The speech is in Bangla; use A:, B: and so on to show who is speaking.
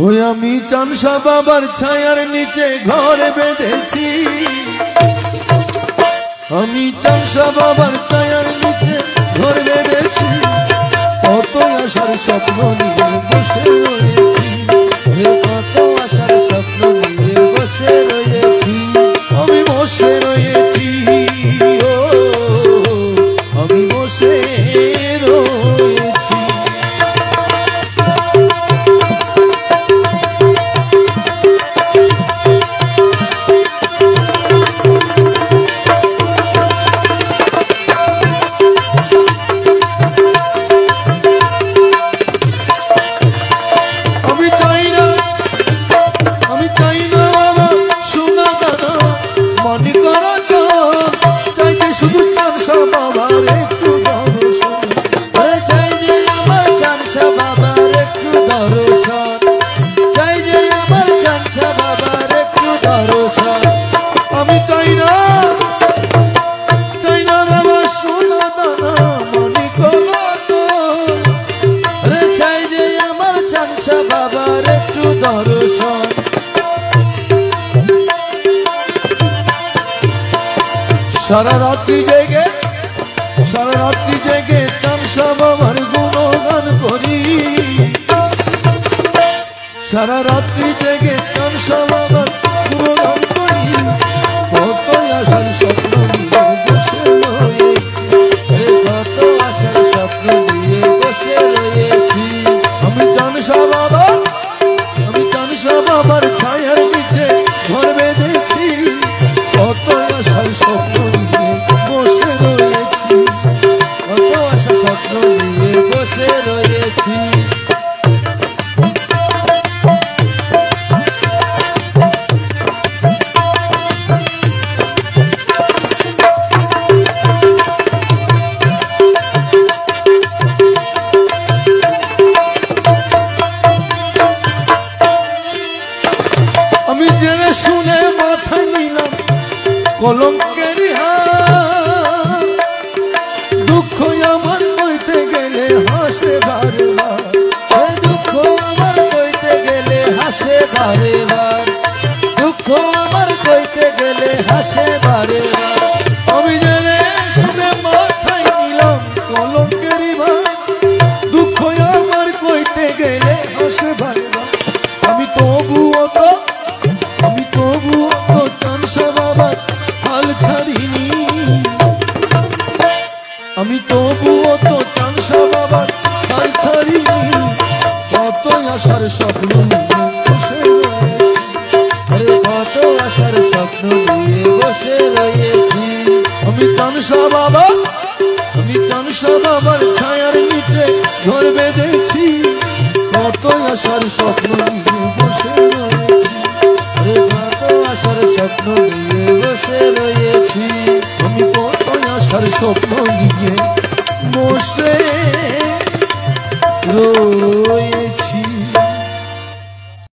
A: ওই আমি চানসা বাবার ছায়ার নিচে ঘর বেঁধেছি, আমি চানসা বাবার ছায়ার নিচে ঘর বেঁধেছি, কত আশার স্বপ্ন নিয়ে বসে রয়েছি, কত আশার স্বপ্ন নিয়ে বসে রয়েছি, আমি বসে রয়েছি, ও আমি বসে রয়েছি। সারা রাত্রি জেগে চানসা বাবার গুণগান করি, সারা রাত্রি জেগে চানসা বাবার গুণগান করি, কত আশার স্বপ্ন নিয়ে বসে রয়েছি, কত আশার স্বপ্ন নিয়ে বসে রয়েছি, আমি চানসা বাবার ছায়ার নিচে ঘর বেঁধেছি, কত আশার স্বপ্ন নিয়ে বসে রয়েছি, কত আশা স্বপ্ন নিয়ে বসে রয়েছি। আমি জেনে শুনে মাথায় নিলাম কলঙ্কের হাত, দুঃখ আমার কইতে গেলে হাসে বারে বার, দুঃখ আমার কইতে গেলে হাসে বারে বার, দুঃখ আমার কইতে গেলে হাসে বারে বার, আমি জেনে শুনে মাথায় নিলাম কলঙ্কের হাত, দুঃখ আমার কইতে গেলে হাসে বারে বার, আমি তবুও তো চানসা বাবার হাল ছাড়িনি, আমি তবুও তো চানসা বাবার হাল ছাড়িনি, কত আশার স্বপ্ন নিয়ে বসে রয়েছি, কত আশার স্বপ্ন নিয়ে বসে রয়েছি, আমি চানসা বাবার ছায়ার নিচে ঘর বেঁধেছি, কত আশার স্বপ্ন নিয়ে বসে রয়েছি, কত আশার স্বপ্ন নিয়ে বসে রয়েছি, আমি কত আশার স্বপ্ন নিয়ে বসে রয়েছি।